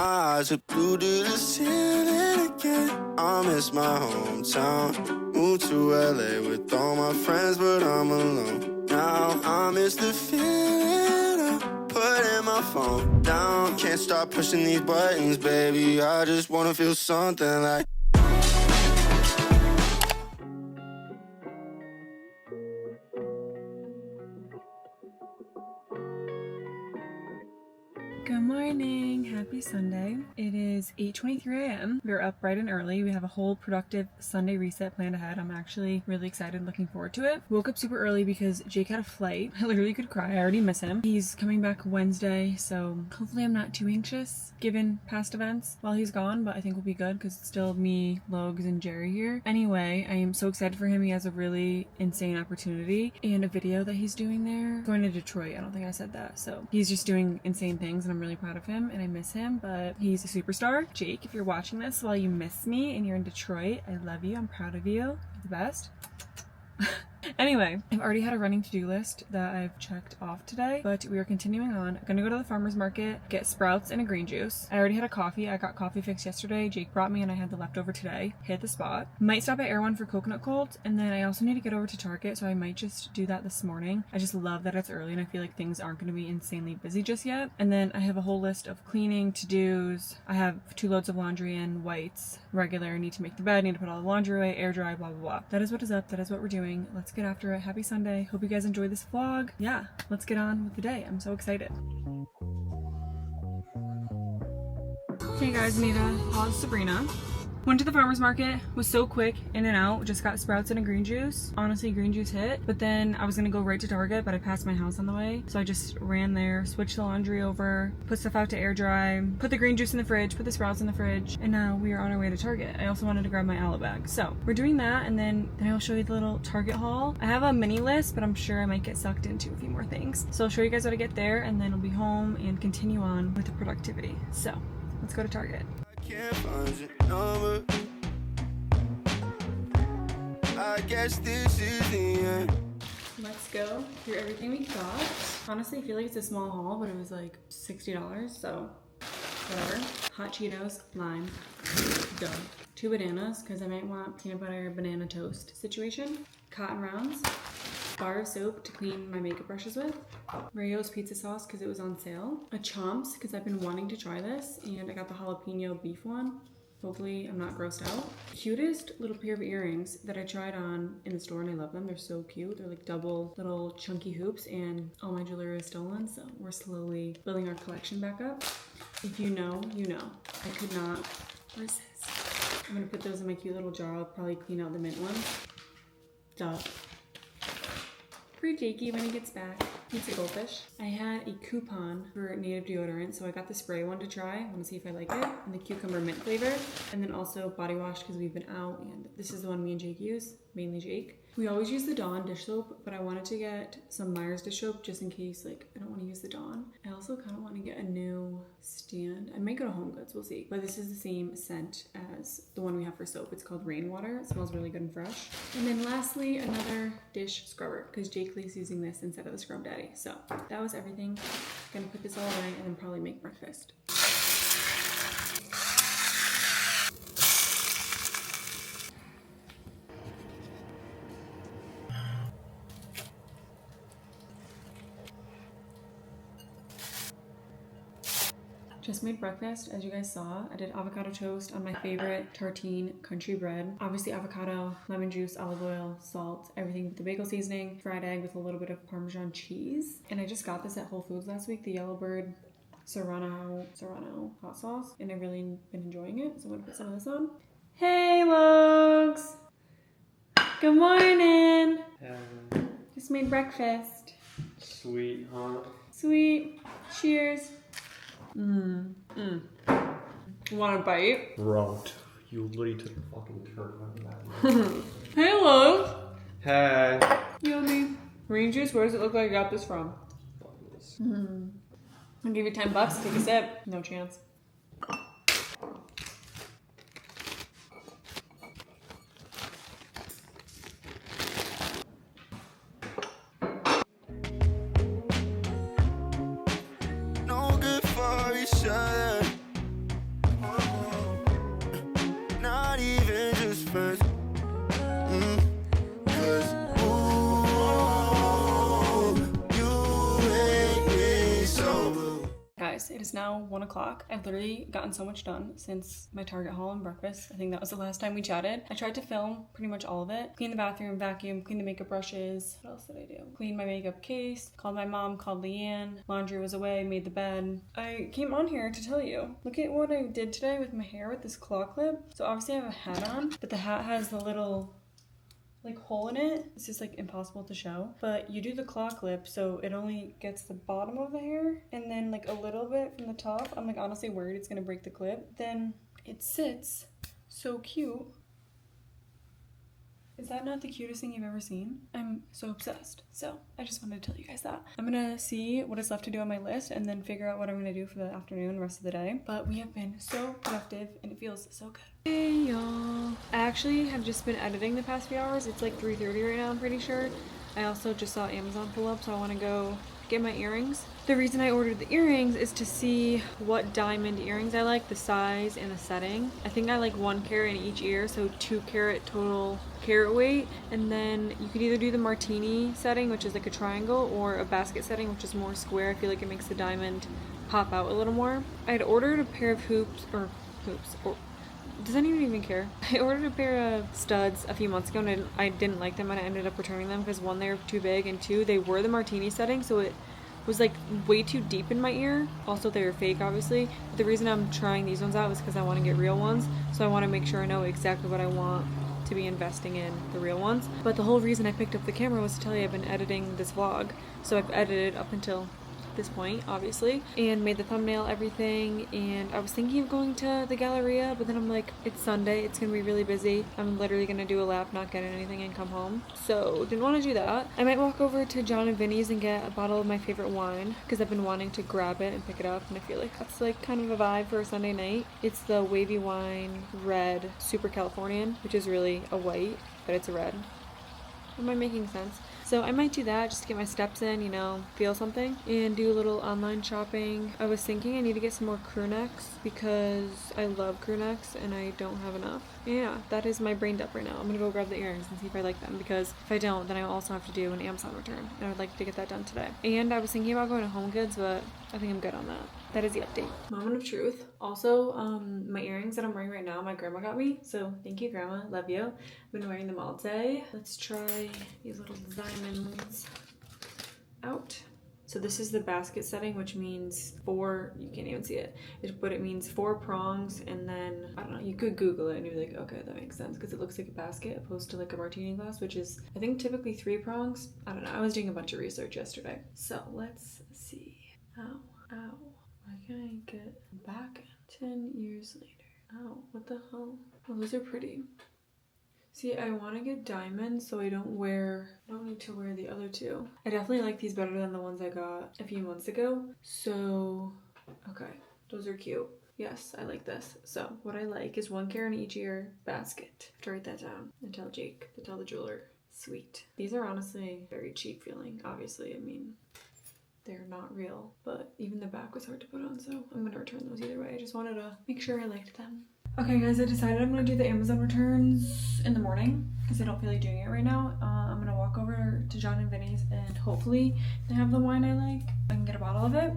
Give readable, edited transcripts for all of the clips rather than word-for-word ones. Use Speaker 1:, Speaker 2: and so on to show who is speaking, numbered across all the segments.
Speaker 1: eyes are blue to the ceiling again. I miss my hometown. Moved to LA with all my friends, but I'm alone. Now I miss the feeling of putting my phone down. Can't stop pushing these buttons, baby. I just wanna feel something like.
Speaker 2: Good morning, happy Sunday. It is 8:23 a.m. We're up bright and early. We have a whole productive Sunday reset planned ahead. I'm actually really excited, looking forward to it. Woke up super early because Jake had a flight. I literally could cry. I already miss him. He's coming back Wednesday, so hopefully I'm not too anxious given past events while he's gone, but I think we'll be good because it's still me, Logs, and Jerry here. Anyway, I am so excited for him. He has a really insane opportunity and a video that he's doing there. Going to Detroit. I don't think I said that. So he's just doing insane things and I'm really proud of him and I miss him, but he's a superstar. Jake, if you're watching this while you miss me and you're in Detroit, I love you. I'm proud of you. You're the best. Anyway, I've already had a running to-do list that I've checked off today, but we are continuing on. I'm gonna go to the farmer's market, get sprouts and a green juice. I already had a coffee. I got coffee fix yesterday. Jake brought me and I had the leftover today. Hit the spot. Might stop at Erewhon for coconut cold, and then I also need to get over to Target, so I might just do that this morning. I just love that it's early and I feel like things aren't gonna be insanely busy just yet. And then I have a whole list of cleaning, to-dos. I have 2 loads of laundry in whites, regular, need to make the bed, need to put all the laundry away, air dry, blah, blah, blah. That is what is up. That is what we're doing. Let's get after it. Happy Sunday. Hope you guys enjoy this vlog. Yeah, let's get on with the day. I'm so excited. Hey guys, Nita. Pause Sabrina. Went to the farmer's market, was so quick, in and out, just got sprouts and a green juice. Honestly, green juice hit, but then I was gonna go right to Target, but I passed my house on the way. So I just ran there, switched the laundry over, put stuff out to air dry, put the green juice in the fridge, put the sprouts in the fridge, and now we are on our way to Target. I also wanted to grab my aloe bag. So we're doing that, and then I'll show you the little Target haul. I have a mini list, but I'm sure I might get sucked into a few more things. So I'll show you guys how to get there, and then I'll be home and continue on with the productivity. So let's go to Target.
Speaker 1: Can't find your number. I guess this is the end.
Speaker 2: Let's go through everything we got. Honestly, I feel like it's a small haul, but it was like $60, so whatever. Hot Cheetos, lime, done. 2 bananas, because I might want peanut butter banana toast situation. Cotton rounds. Bar of soap to clean my makeup brushes with. Rayo's pizza sauce because it was on sale. A Chomps because I've been wanting to try this, and I got the jalapeno beef one. Hopefully I'm not grossed out. Cutest little pair of earrings that I tried on in the store, and I love them. They're so cute. They're like double little chunky hoops, and all my jewelry is stolen, so we're slowly building our collection back up. If you know, you know. I could not resist. I'm gonna put those in my cute little jar. I'll probably clean out the mint ones. Duh. For Jakey when he gets back. Pizza Goldfish. I had a coupon for native deodorant, so I got the spray one to try. I want to see if I like it. And the cucumber mint flavor. And then also body wash because we've been out, and this is the one me and Jake use. Mainly Jake. We always use the Dawn dish soap, but I wanted to get some Myers dish soap just in case, like, I don't want to use the Dawn. I also kind of want to get a new stand. I might go to Home Goods, we'll see. But this is the same scent as the one we have for soap. It's called Rainwater. It smells really good and fresh. And then lastly, another dish scrubber because Jake likes using this instead of the Scrub Daddy. So that was everything. Gonna put this all away and then probably make breakfast. Just made breakfast, as you guys saw. I did avocado toast on my favorite tartine country bread. Obviously avocado, lemon juice, olive oil, salt, everything with the bagel seasoning, fried egg with a little bit of Parmesan cheese. And I just got this at Whole Foods last week, the Yellowbird Serrano hot sauce. And I've really been enjoying it, so I'm gonna put some of this on. Hey, Logs! Good morning! Just made breakfast.
Speaker 3: Sweet, huh?
Speaker 2: Sweet. Cheers. Want a bite?
Speaker 3: Rubbed. You literally took the fucking shirt out of that.
Speaker 2: Hey, Logs.
Speaker 3: Hey.
Speaker 2: Yummy. Green juice, where does it look like I got this from? I'll give you $10, take a sip. No chance.
Speaker 1: No good for each other.
Speaker 2: 1 o'clock. I've literally gotten so much done since my Target haul and breakfast. I think that was the last time we chatted. I tried to film pretty much all of it. Clean the bathroom, vacuum, clean the makeup brushes. What else did I do? Clean my makeup case, called my mom, called Leanne. Laundry was away, made the bed. I came on here to tell you. Look at what I did today with my hair with this claw clip. So obviously I have a hat on, but the hat has the little like hole in it. It's just like impossible to show, but you do the claw clip so it only gets the bottom of the hair and then like a little bit from the top. I'm like honestly worried it's gonna break the clip. Then it sits so cute. Is that not the cutest thing you've ever seen? I'm so obsessed. So I just wanted to tell you guys that. I'm gonna see what is left to do on my list and then figure out what I'm gonna do for the afternoon, rest of the day. But we have been so productive and it feels so good. Hey y'all. I actually have just been editing the past few hours. It's like 3:30 right now, I'm pretty sure. I also just saw Amazon pull up, so I wanna go get my earrings. The reason I ordered the earrings is to see what diamond earrings I like, the size and the setting. I think I like 1 carat in each ear, so 2 carat total carat weight. And then you could either do the martini setting, which is like a triangle, or a basket setting, which is more square. I feel like it makes the diamond pop out a little more. I had ordered a pair of hoops, or does anyone even care? I ordered a pair of studs a few months ago and I didn't like them and I ended up returning them because 1, they were too big, and 2, they were the martini setting, so it was like way too deep in my ear. Also, they were fake, obviously. But the reason I'm trying these ones out is because I want to get real ones. So I want to make sure I know exactly what I want to be investing in the real ones. But the whole reason I picked up the camera was to tell you I've been editing this vlog. So I've edited up until this point, obviously, and made the thumbnail, everything. And I was thinking of going to the Galleria, but then I'm like, it's Sunday, it's gonna be really busy. I'm literally gonna do a lap, not get anything, and come home. So didn't want to do that. I might walk over to John and Vinny's and get a bottle of my favorite wine because I've been wanting to grab it and pick it up, and I feel like that's like kind of a vibe for a Sunday night. It's the Wavy Wine Red Super Californian, which is really a white, but it's a red. Am I making sense? So I might do that just to get my steps in, you know, feel something, and do a little online shopping. I was thinking I need to get some more crew necks because I love crew necks and I don't have enough. Yeah, that is my brain dump right now. I'm gonna go grab the earrings and see if I like them, because if I don't, then I also have to do an Amazon return, and I would like to get that done today. And I was thinking about going to Home Goods, but I think I'm good on that. That is the update. Moment of truth. Also, my earrings that I'm wearing right now, my grandma got me. So thank you, Grandma. Love you. I've been wearing them all day. Let's try these little diamonds out. So this is the basket setting, which means 4, you can't even see it, but it means 4 prongs, and then, I don't know, you could Google it and you'd be like, okay, that makes sense, because it looks like a basket opposed to like a martini glass, which is, I think, typically 3 prongs. I don't know, I was doing a bunch of research yesterday. So let's see. Ow, ow. Why can't I get back 10 years later? Ow, what the hell? Oh, those are pretty. See, I want to get diamonds so I don't need to wear the other 2. I definitely like these better than the ones I got a few months ago. So, okay, those are cute. Yes, I like this. So what I like is 1 carat in each ear basket. I have to write that down and tell Jake, to tell the jeweler. Sweet. These are honestly very cheap feeling, obviously. I mean, they're not real, but even the back was hard to put on, so I'm gonna return those either way. I just wanted to make sure I liked them. Okay guys, I decided I'm gonna do the Amazon returns in the morning because I don't feel like doing it right now. I'm gonna walk over to John and Vinny's and hopefully they have the wine I like. I can get a bottle of it.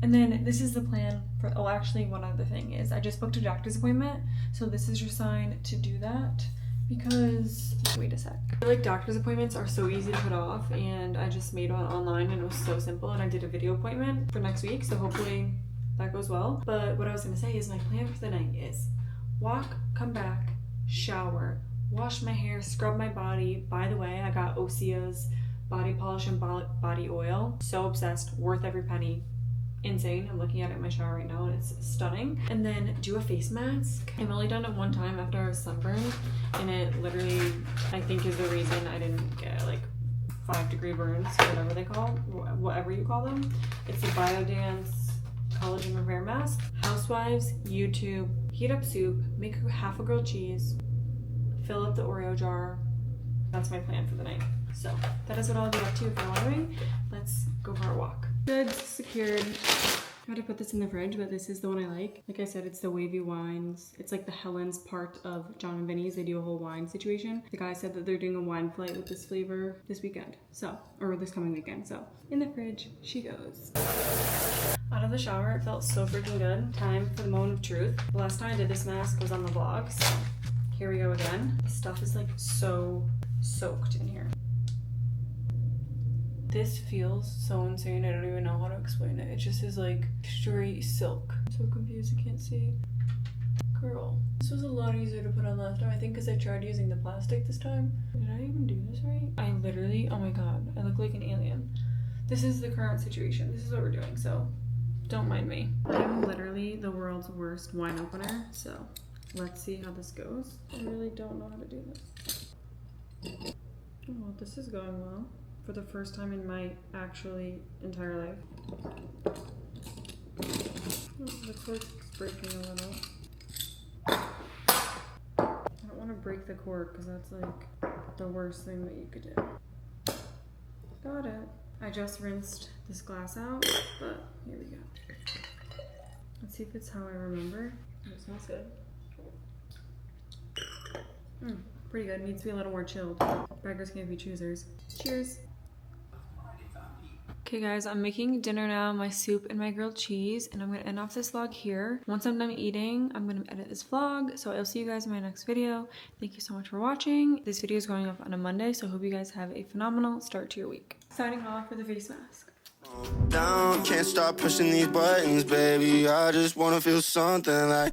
Speaker 2: And then this is the plan for, oh, actually one other thing is I just booked a doctor's appointment. So this is your sign to do that, because, wait a sec. I feel like doctor's appointments are so easy to put off, and I just made one online and it was so simple, and I did a video appointment for next week, so hopefully that goes well. But what I was gonna say is my plan for the night is walk, come back, shower, wash my hair, scrub my body. By the way, I got Osea's body polish and body oil. So obsessed, worth every penny. Insane. I'm looking at it in my shower right now and it's stunning. And then do a face mask. I've only done it one time after I was sunburned, and it literally, I think, is the reason I didn't get like 5-degree burns, whatever you call them. It's the Biodance Collagen Repair Mask. Housewives, YouTube, heat up soup, make half a grilled cheese, fill up the Oreo jar. That's my plan for the night. So that is what I'll be up to if you're wondering. Let's go for a walk. Goods secured. I had to put this in the fridge, but this is the one I like. Like I said, it's the Wavy Wines. It's like the Helen's part of John and Vinny's. They do a whole wine situation. The guy said that they're doing a wine flight with this flavor this weekend. So, or this coming weekend. So, in the fridge she goes. Out of the shower, it felt so freaking good. Time for the moment of truth. The last time I did this mask was on the vlog, so here we go again. This stuff is like so soaked in here. This feels so insane, I don't even know how to explain it. It just is like straight silk. I'm so confused, I can't see. Girl. This was a lot easier to put on last time, I think because I tried using the plastic this time. Did I even do this right? I literally, oh my god, I look like an alien. This is the current situation. This is what we're doing, so don't mind me. I'm literally the world's worst wine opener, so let's see how this goes. I really don't know how to do this. Oh, this is going well. For the first time in my actually entire life. Oh, the cork's breaking a little. I don't want to break the cork because that's like the worst thing that you could do. Got it. I just rinsed this glass out, but here we go. Let's see if it's how I remember. It smells good. Pretty good. Needs to be a little more chilled. Beggars can't be choosers. Cheers. Okay guys, I'm making dinner now, my soup and my grilled cheese, and I'm gonna end off this vlog here. Once I'm done eating, I'm gonna edit this vlog, so I'll see you guys in my next video. Thank you so much for watching. This video is going up on a Monday, so I hope you guys have a phenomenal start to your week. Signing off with a face mask.
Speaker 1: Down, can't stop pushing these buttons, baby. I just wanna feel something like